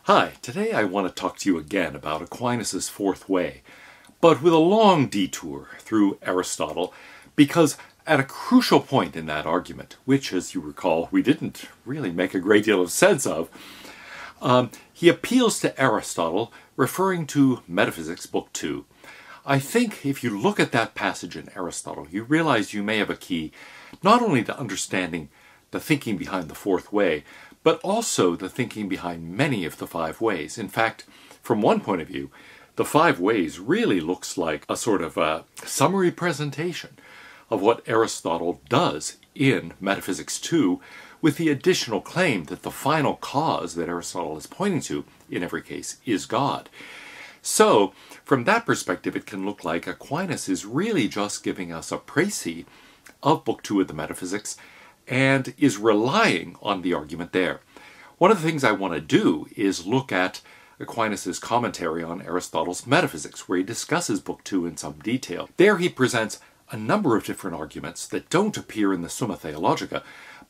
Hi, today I want to talk to you again about Aquinas' fourth way, but with a long detour through Aristotle, because at a crucial point in that argument, which, as you recall, we didn't really make a great deal of sense of, he appeals to Aristotle, referring to Metaphysics, Book 2. I think if you look at that passage in Aristotle, you realize you may have a key, not only to understanding the thinking behind the fourth way, but also the thinking behind many of the five ways. In fact, from one point of view, the five ways really looks like a sort of a summary presentation of what Aristotle does in Metaphysics 2, with the additional claim that the final cause that Aristotle is pointing to, in every case, is God. So, from that perspective, it can look like Aquinas is really just giving us a précis of Book 2 of the Metaphysics, and is relying on the argument there. One of the things I want to do is look at Aquinas' commentary on Aristotle's Metaphysics, where he discusses Book 2 in some detail. There he presents a number of different arguments that don't appear in the Summa Theologica,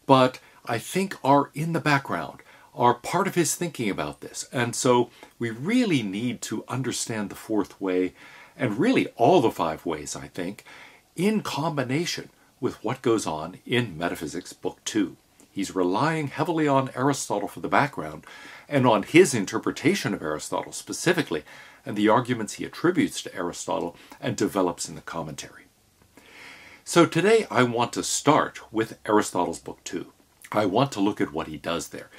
but I think are in the background, are part of his thinking about this. And so we really need to understand the fourth way, and really all the five ways, I think, in combination with what goes on in Metaphysics Book 2. He's relying heavily on Aristotle for the background, and on his interpretation of Aristotle specifically, and the arguments he attributes to Aristotle and develops in the commentary. So today I want to start with Aristotle's Book 2. I want to look at what he does there.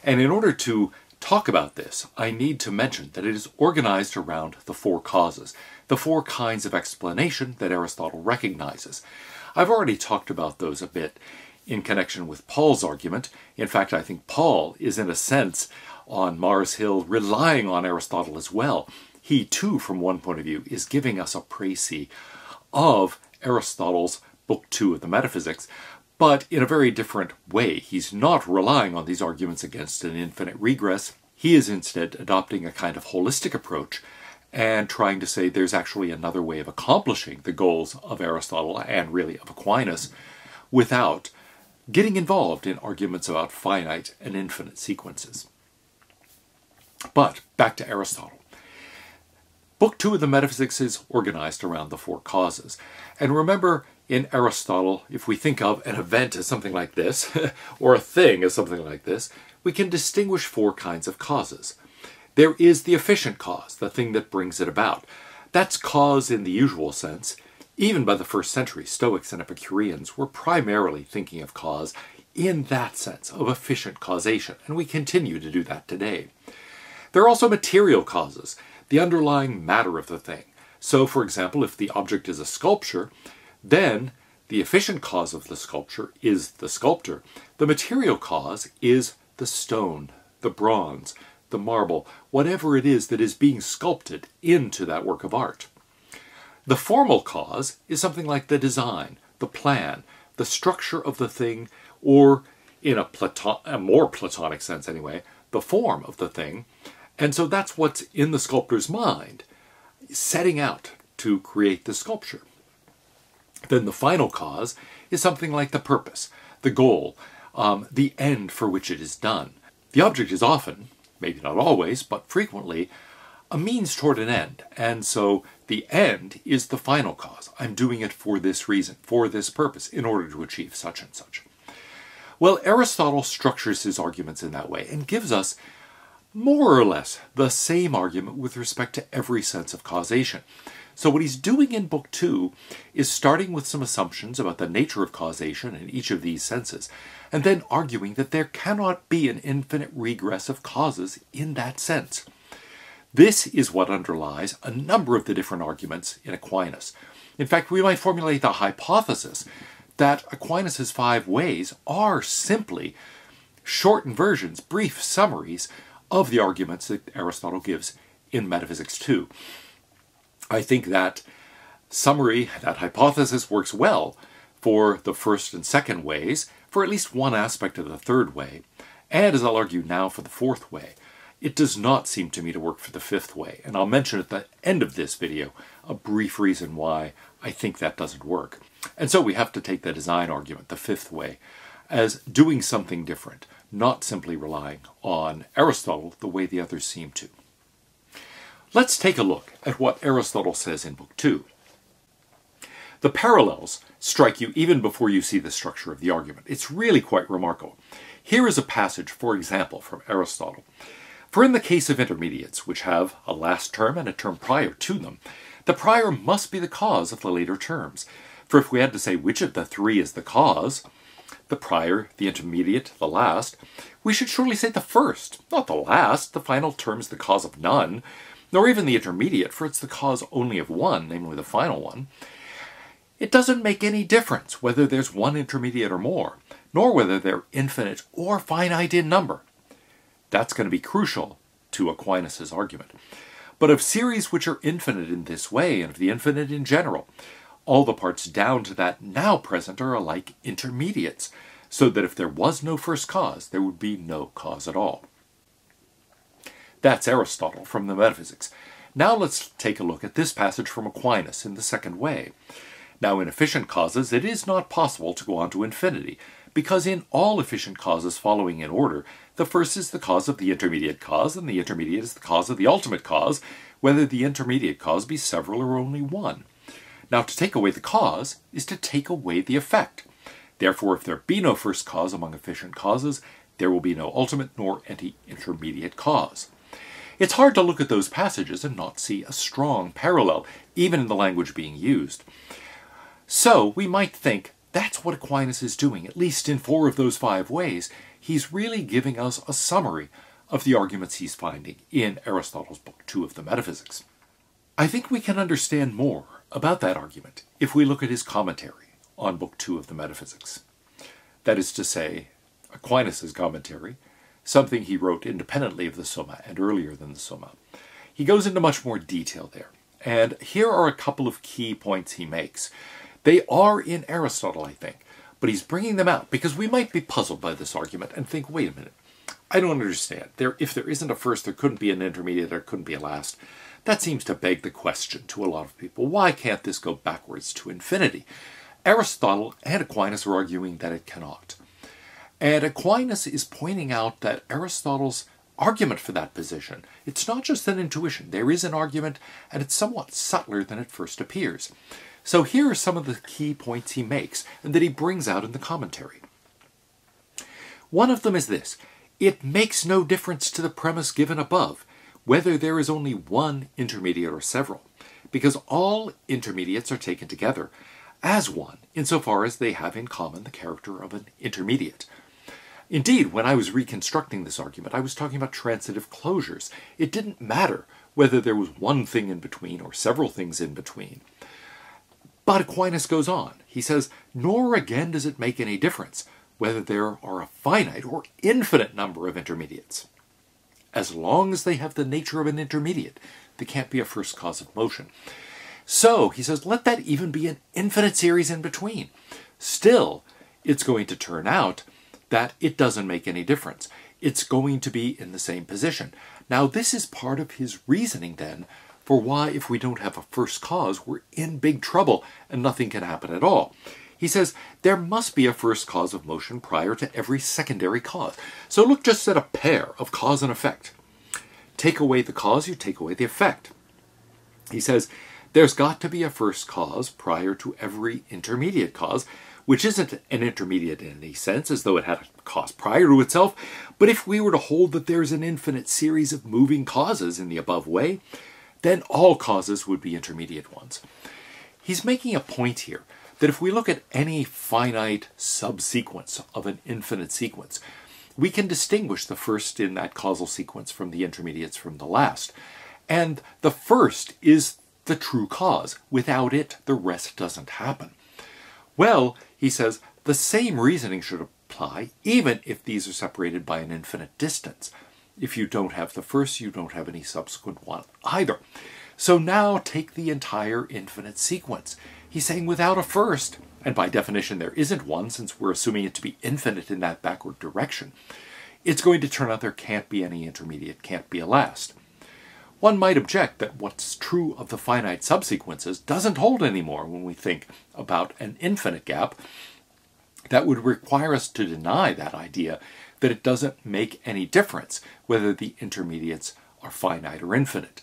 And in order to talk about this, I need to mention that it is organized around the four causes, the four kinds of explanation that Aristotle recognizes. I've already talked about those a bit in connection with Paul's argument. In fact, I think Paul is, in a sense, on Mars Hill, relying on Aristotle as well. He, too, from one point of view, is giving us a précis of Aristotle's Book 2 of the Metaphysics, but in a very different way. He's not relying on these arguments against an infinite regress. He is instead adopting a kind of holistic approach and trying to say there's actually another way of accomplishing the goals of Aristotle and really of Aquinas without getting involved in arguments about finite and infinite sequences. But back to Aristotle. Book 2 of the Metaphysics is organized around the four causes. And remember, in Aristotle, if we think of an event as something like this, or a thing as something like this, we can distinguish four kinds of causes. There is the efficient cause, the thing that brings it about. That's cause in the usual sense. Even by the first century, Stoics and Epicureans were primarily thinking of cause in that sense of efficient causation, and we continue to do that today. There are also material causes, the underlying matter of the thing. So, for example, if the object is a sculpture, then the efficient cause of the sculpture is the sculptor. The material cause is the stone, the bronze, the marble, whatever it is that is being sculpted into that work of art. The formal cause is something like the design, the plan, the structure of the thing, or in a more Platonic sense anyway, the form of the thing. And so that's what's in the sculptor's mind, setting out to create the sculpture. Then the final cause is something like the purpose, the goal, the end for which it is done. The object is often, maybe not always, but frequently, a means toward an end. And so the end is the final cause. I'm doing it for this reason, for this purpose, in order to achieve such and such. Well, Aristotle structures his arguments in that way and gives us more or less the same argument with respect to every sense of causation. So what he's doing in Book 2 is starting with some assumptions about the nature of causation in each of these senses, and then arguing that there cannot be an infinite regress of causes in that sense. This is what underlies a number of the different arguments in Aquinas. In fact, we might formulate the hypothesis that Aquinas' five ways are simply shortened versions, brief summaries of the arguments that Aristotle gives in Metaphysics 2. I think that summary, that hypothesis, works well for the first and second ways, for at least one aspect of the third way, and as I'll argue now for the fourth way. It does not seem to me to work for the fifth way, and I'll mention at the end of this video a brief reason why I think that doesn't work. And so we have to take the design argument, the fifth way, as doing something different, not simply relying on Aristotle the way the others seem to. Let's take a look at what Aristotle says in Book 2. The parallels strike you even before you see the structure of the argument. It's really quite remarkable. Here is a passage, for example, from Aristotle. For in the case of intermediates, which have a last term and a term prior to them, the prior must be the cause of the later terms. For if we had to say which of the three is the cause, the prior, the intermediate, the last, we should surely say the first, not the last. The final term is the cause of none, nor even the intermediate, for it's the cause only of one, namely the final one. It doesn't make any difference whether there's one intermediate or more, nor whether they're infinite or finite in number. That's going to be crucial to Aquinas' argument. But of series which are infinite in this way, and of the infinite in general, all the parts down to that now present are alike intermediates, so that if there was no first cause, there would be no cause at all. That's Aristotle from the Metaphysics. Now let's take a look at this passage from Aquinas in the second way. Now in efficient causes it is not possible to go on to infinity, because in all efficient causes following in order, the first is the cause of the intermediate cause, and the intermediate is the cause of the ultimate cause, whether the intermediate cause be several or only one. Now to take away the cause is to take away the effect. Therefore, if there be no first cause among efficient causes, there will be no ultimate nor any intermediate cause. It's hard to look at those passages and not see a strong parallel, even in the language being used. So we might think that's what Aquinas is doing, at least in 4 of those 5 ways. He's really giving us a summary of the arguments he's finding in Aristotle's Book 2 of the Metaphysics. I think we can understand more about that argument if we look at his commentary on Book 2 of the Metaphysics. That is to say, Aquinas' commentary, something he wrote independently of the Summa and earlier than the Summa. He goes into much more detail there, and here are a couple of key points he makes. They are in Aristotle, I think, but he's bringing them out because we might be puzzled by this argument and think, wait a minute, I don't understand. If there isn't a first, there couldn't be an intermediate, there couldn't be a last. That seems to beg the question to a lot of people. Why can't this go backwards to infinity? Aristotle and Aquinas are arguing that it cannot. And Aquinas is pointing out that Aristotle's argument for that position, it's not just an intuition. There is an argument, and it's somewhat subtler than it first appears. So here are some of the key points he makes, and that he brings out in the commentary. One of them is this: it makes no difference to the premise given above whether there is only one intermediate or several, because all intermediates are taken together as one, insofar as they have in common the character of an intermediate. Indeed, when I was reconstructing this argument, I was talking about transitive closures. It didn't matter whether there was one thing in between or several things in between. But Aquinas goes on. He says, nor again does it make any difference whether there are a finite or infinite number of intermediates. As long as they have the nature of an intermediate, they can't be a first cause of motion. So, he says, let that even be an infinite series in between. Still, it's going to turn out that it doesn't make any difference. It's going to be in the same position. Now, this is part of his reasoning, then, for why, if we don't have a first cause, we're in big trouble and nothing can happen at all. He says there must be a first cause of motion prior to every secondary cause. So look just at a pair of cause and effect. Take away the cause, you take away the effect. He says there's got to be a first cause prior to every intermediate cause, which isn't an intermediate in any sense, as though it had a cause prior to itself. But if we were to hold that there's an infinite series of moving causes in the above way, then all causes would be intermediate ones. He's making a point here that if we look at any finite subsequence of an infinite sequence, we can distinguish the first in that causal sequence from the intermediates from the last. And the first is the true cause. Without it, the rest doesn't happen. Well, he says, the same reasoning should apply even if these are separated by an infinite distance. If you don't have the first, you don't have any subsequent one either. So now take the entire infinite sequence. He's saying without a first, and by definition there isn't one since we're assuming it to be infinite in that backward direction, it's going to turn out there can't be any intermediate, can't be a last. One might object that what's true of the finite subsequences doesn't hold anymore when we think about an infinite gap. that would require us to deny that idea that it doesn't make any difference whether the intermediates are finite or infinite.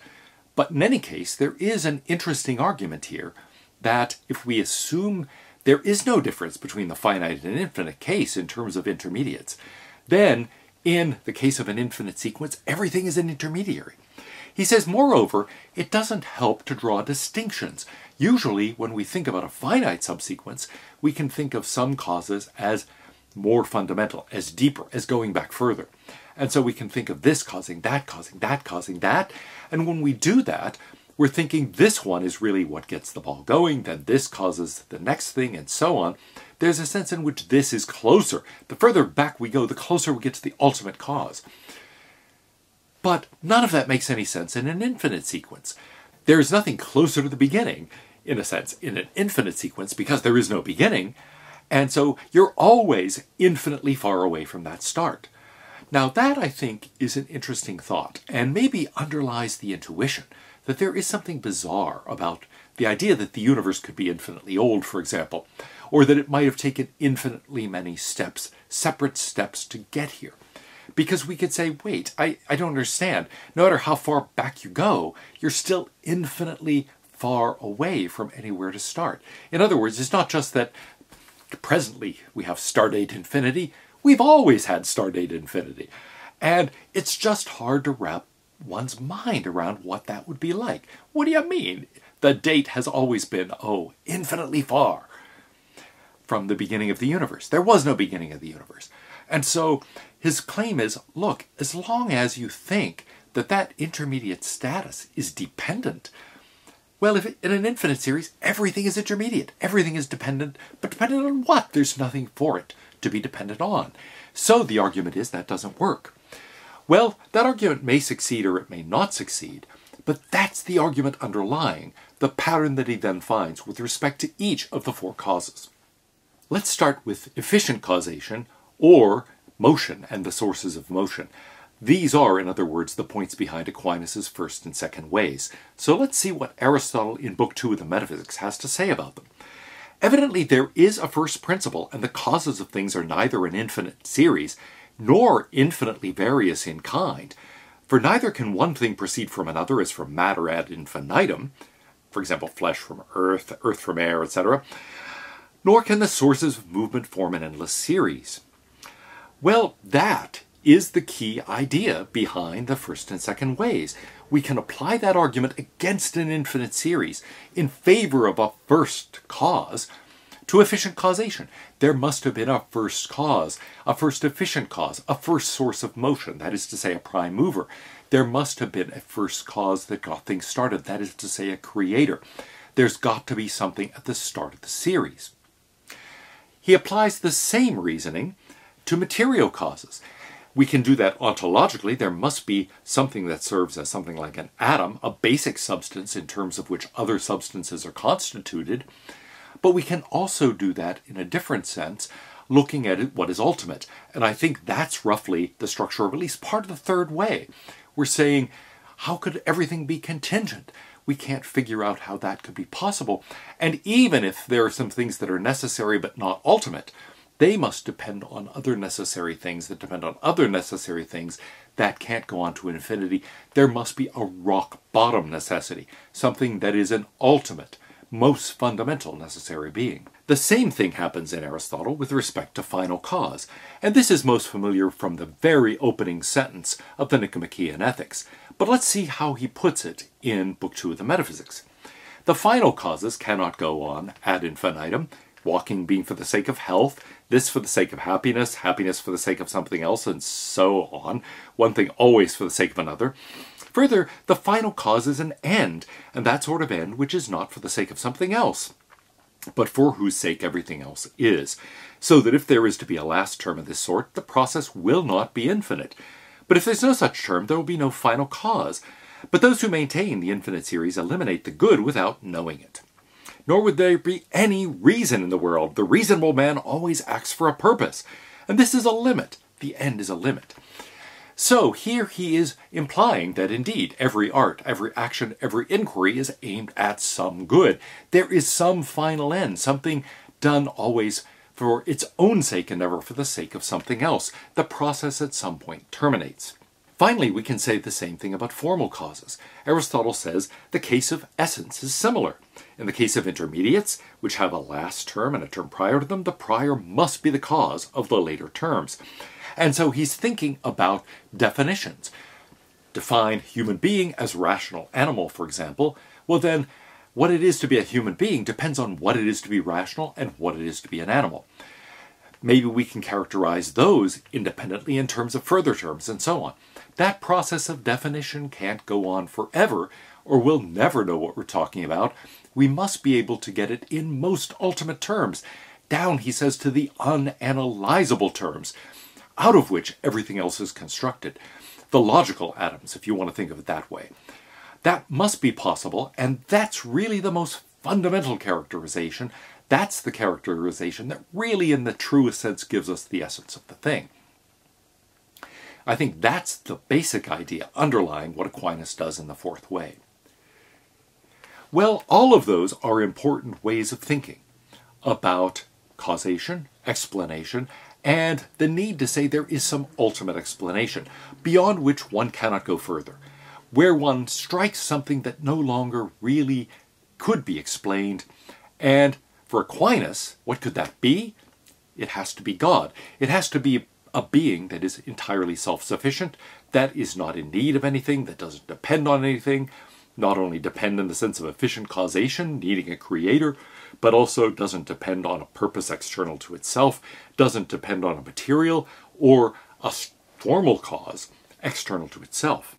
But in any case, there is an interesting argument here that if we assume there is no difference between the finite and infinite case in terms of intermediates, then in the case of an infinite sequence, everything is an intermediary. He says, moreover, it doesn't help to draw distinctions. Usually, when we think about a finite subsequence, we can think of some causes as more fundamental, as deeper, as going back further. And so we can think of this causing that, causing that, causing that. And when we do that, we're thinking this one is really what gets the ball going, then this causes the next thing, and so on. There's a sense in which this is closer. The further back we go, the closer we get to the ultimate cause. But none of that makes any sense in an infinite sequence. There is nothing closer to the beginning, in a sense, in an infinite sequence, because there is no beginning. And so you're always infinitely far away from that start. Now that, I think, is an interesting thought, and maybe underlies the intuition that there is something bizarre about the idea that the universe could be infinitely old, for example, or that it might have taken infinitely many steps, separate steps to get here. Because we could say, wait, I don't understand. No matter how far back you go, you're still infinitely far away from anywhere to start. In other words, it's not just that presently we have stardate infinity. We've always had stardate infinity. And it's just hard to wrap one's mind around what that would be like. What do you mean? The date has always been, infinitely far from the beginning of the universe. There was no beginning of the universe. And so his claim is, look, as long as you think that that intermediate status is dependent, well, if in an infinite series, everything is intermediate. Everything is dependent, but dependent on what? There's nothing for it to be dependent on. So the argument is that doesn't work. Well, that argument may succeed or it may not succeed, but that's the argument underlying the pattern that he then finds with respect to each of the four causes. Let's start with efficient causation, or motion and the sources of motion. These are, in other words, the points behind Aquinas' first and second ways. So let's see what Aristotle in Book 2 of the Metaphysics has to say about them. Evidently, there is a first principle, and the causes of things are neither an infinite series, nor infinitely various in kind. For neither can one thing proceed from another as from matter ad infinitum, for example, flesh from earth, earth from air, etc., nor can the sources of movement form an endless series. Well, that is the key idea behind the first and second ways. We can apply that argument against an infinite series in favor of a first cause to efficient causation. There must have been a first cause, a first efficient cause, a first source of motion, that is to say a prime mover. There must have been a first cause that got things started, that is to say a creator. There's got to be something at the start of the series. He applies the same reasoning to material causes. We can do that ontologically. There must be something that serves as something like an atom, a basic substance in terms of which other substances are constituted. But we can also do that in a different sense, looking at what is ultimate. And I think that's roughly the structure of at least part of the third way. We're saying, how could everything be contingent? We can't figure out how that could be possible. And even if there are some things that are necessary but not ultimate, they must depend on other necessary things that depend on other necessary things that can't go on to infinity. There must be a rock bottom necessity, something that is an ultimate, most fundamental necessary being. The same thing happens in Aristotle with respect to final cause, and this is most familiar from the very opening sentence of the Nicomachean Ethics. But let's see how he puts it in Book 2 of the Metaphysics. The final causes cannot go on ad infinitum, walking being for the sake of health, this for the sake of happiness, happiness for the sake of something else, and so on, one thing always for the sake of another. Further, the final cause is an end, and that sort of end which is not for the sake of something else, but for whose sake everything else is. So that if there is to be a last term of this sort, the process will not be infinite. But if there's no such term, there will be no final cause. But those who maintain the infinite series eliminate the good without knowing it. Nor would there be any reason in the world. The reasonable man always acts for a purpose. And this is a limit. The end is a limit. So here he is implying that indeed every art, every action, every inquiry is aimed at some good. There is some final end, something done always for its own sake and never for the sake of something else. The process at some point terminates. Finally, we can say the same thing about formal causes. Aristotle says the case of essence is similar. In the case of intermediates, which have a last term and a term prior to them, the prior must be the cause of the later terms. And so he's thinking about definitions. Define human being as rational animal, for example. Well then, what it is to be a human being depends on what it is to be rational and what it is to be an animal. Maybe we can characterize those independently in terms of further terms and so on. That process of definition can't go on forever, or we'll never know what we're talking about. We must be able to get it in most ultimate terms, down, he says, to the unanalyzable terms, out of which everything else is constructed. The logical atoms, if you want to think of it that way. That must be possible, and that's really the most fundamental characterization. That's the characterization that really, in the truest sense, gives us the essence of the thing. I think that's the basic idea underlying what Aquinas does in the fourth way. Well, all of those are important ways of thinking about causation, explanation, and the need to say there is some ultimate explanation, beyond which one cannot go further, where one strikes something that no longer really could be explained. And for Aquinas, what could that be? It has to be God. It has to be a being that is entirely self-sufficient, that is not in need of anything, that doesn't depend on anything, not only depend in the sense of efficient causation, needing a creator, but also doesn't depend on a purpose external to itself, doesn't depend on a material or a formal cause external to itself.